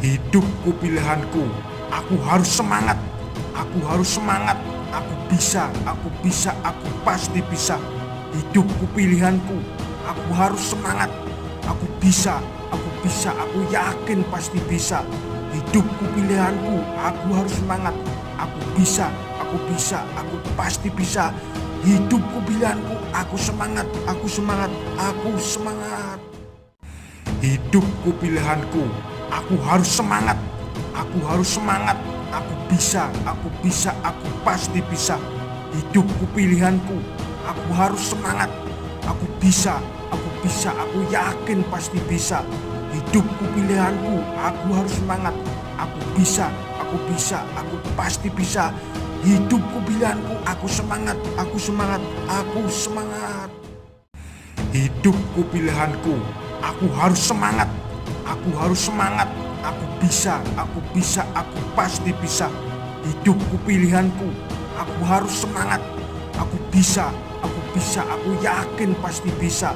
Hidupku pilihanku, aku harus semangat, aku harus semangat, aku bisa, aku pasti bisa. Hidupku pilihanku, aku harus semangat, aku bisa, aku yakin pasti bisa. Hidupku pilihanku, aku harus semangat, aku bisa, aku pasti bisa. Hidupku pilihanku, aku semangat, aku semangat, aku semangat. Hidupku pilihanku, aku harus semangat, aku harus semangat, aku bisa, aku pasti bisa. Hidupku pilihanku, aku harus semangat, aku bisa, aku yakin pasti bisa. Hidupku pilihanku, aku harus semangat, aku bisa, aku pasti bisa. Hidupku pilihanku, aku semangat, aku semangat, aku semangat. Hidupku pilihanku, aku harus semangat, aku harus semangat, aku bisa, aku pasti bisa. Hidupku pilihanku, aku harus semangat, aku bisa, aku yakin pasti bisa.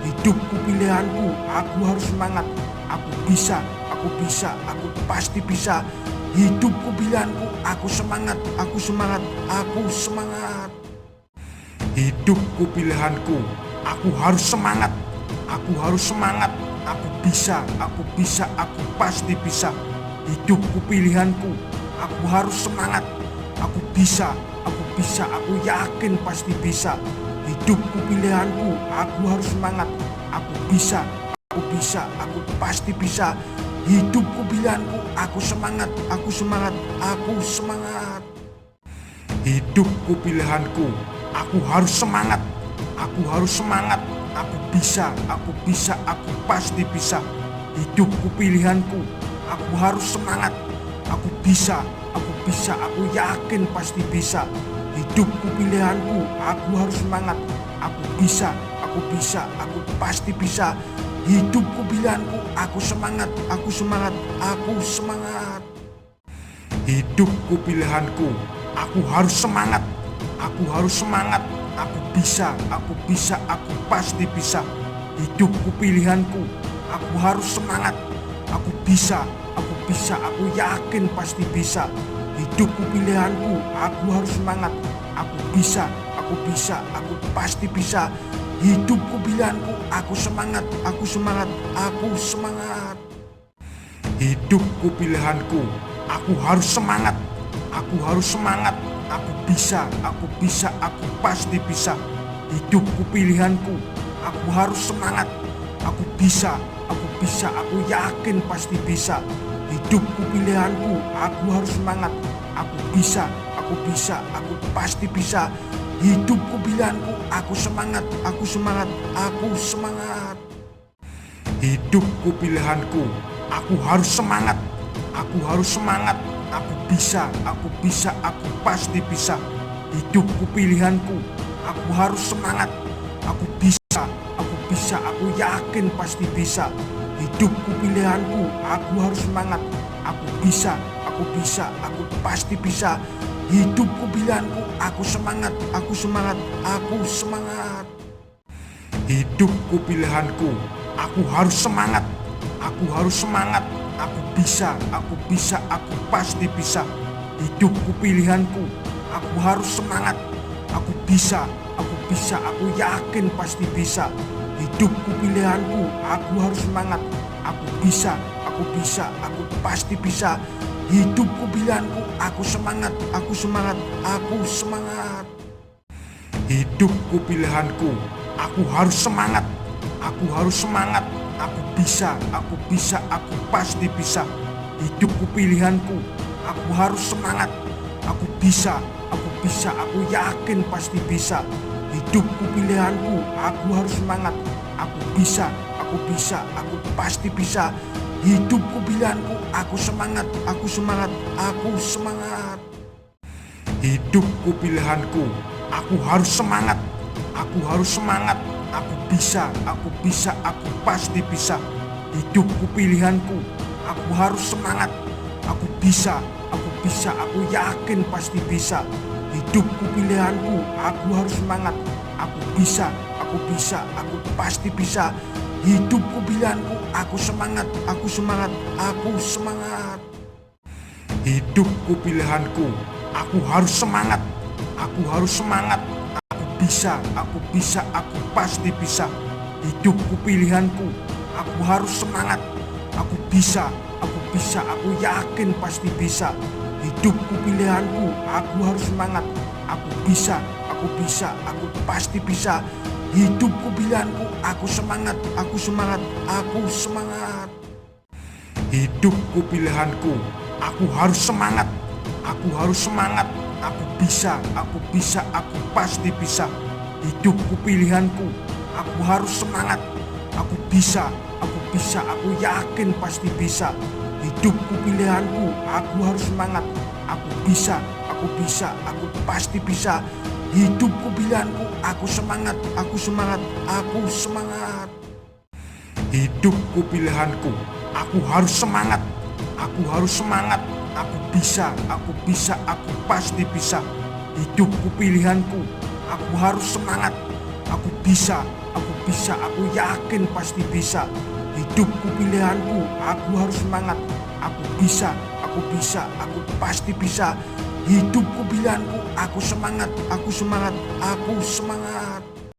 Hidupku pilihanku, aku harus semangat, aku bisa, aku pasti bisa. Hidupku pilihanku, aku semangat, aku semangat, aku semangat. Hidupku pilihanku, aku harus semangat, aku harus semangat, aku bisa, aku pasti bisa. Hidupku pilihanku, aku harus semangat, aku bisa, aku yakin pasti bisa. Hidupku pilihanku, aku harus semangat, aku bisa, aku pasti bisa. Hidupku pilihanku, aku semangat, aku semangat, aku semangat. Hidupku pilihanku, aku harus semangat, aku harus semangat, aku bisa, aku pasti bisa. Hidupku pilihanku, aku harus semangat, aku bisa, aku yakin pasti bisa. Hidupku pilihanku, aku harus semangat, aku bisa, aku pasti bisa. Hidupku pilihanku, aku semangat, aku semangat, aku semangat. Hidupku pilihanku, aku harus semangat, aku harus semangat, aku bisa, aku pasti bisa. Hidupku pilihanku, aku harus semangat, aku bisa, aku yakin pasti bisa. Hidupku pilihanku, aku harus semangat, aku bisa, aku pasti bisa. Hidupku pilihanku, aku semangat, aku semangat, aku semangat. Hidupku pilihanku, aku harus semangat, aku harus semangat, aku bisa, aku pasti bisa. Hidupku pilihanku, aku harus semangat, aku bisa, aku yakin pasti bisa. Hidupku pilihanku, aku harus semangat, aku bisa, aku pasti bisa. Hidupku pilihanku, aku semangat, aku semangat, aku semangat. Hidupku pilihanku, aku harus semangat, aku harus semangat, aku bisa, aku pasti bisa. Hidupku pilihanku, aku harus semangat, aku bisa, aku yakin pasti bisa. Hidupku pilihanku, aku harus semangat, aku bisa, aku pasti bisa. Hidupku pilihanku, aku semangat, aku semangat, aku semangat. Hidupku pilihanku, aku harus semangat, aku harus semangat, aku bisa, aku pasti bisa. Hidupku pilihanku, aku harus semangat, aku bisa, aku yakin pasti bisa. Hidupku pilihanku, aku harus semangat, aku bisa, aku pasti bisa. Hidupku pilihanku, aku semangat, aku semangat, aku semangat. Hidupku pilihanku, aku harus semangat, aku harus semangat, aku bisa, aku pasti bisa. Hidupku pilihanku, aku harus semangat, aku bisa, aku yakin pasti bisa. Hidupku pilihanku, aku harus semangat, aku bisa, aku pasti bisa. Hidupku pilihanku, aku semangat, aku semangat, aku semangat. Hidupku pilihanku, aku harus semangat, aku harus semangat, aku bisa, aku pasti bisa. Hidupku pilihanku, aku harus semangat, aku bisa, aku yakin pasti bisa. Hidupku pilihanku, aku harus semangat, aku bisa, aku pasti bisa. Hidupku pilihanku, aku semangat, aku semangat, aku semangat. Hidupku pilihanku, aku harus semangat, aku harus semangat. Aku bisa, aku bisa, aku pasti bisa. Hidupku pilihanku, aku harus semangat, aku bisa, aku bisa, aku yakin pasti bisa. Hidupku pilihanku, aku harus semangat, aku bisa, aku bisa, aku pasti bisa. Hidupku pilihanku, aku semangat, aku semangat, aku semangat. Hidupku pilihanku, aku harus semangat, aku harus semangat. Aku bisa, aku bisa, aku pasti bisa. Hidupku pilihanku, aku harus semangat, aku bisa, aku bisa, aku yakin pasti bisa. Hidupku pilihanku, aku harus semangat, aku bisa, aku bisa, aku pasti bisa. Hidupku pilihanku, aku semangat, aku semangat, aku semangat. Hidupku pilihanku, aku harus semangat, aku harus semangat. Aku bisa, aku bisa, aku pasti bisa. Hidupku pilihanku, aku harus semangat, aku bisa, aku bisa, aku yakin pasti bisa. Hidupku pilihanku, aku harus semangat, aku bisa, aku bisa, aku pasti bisa. Hidupku pilihanku, aku semangat, aku semangat, aku semangat.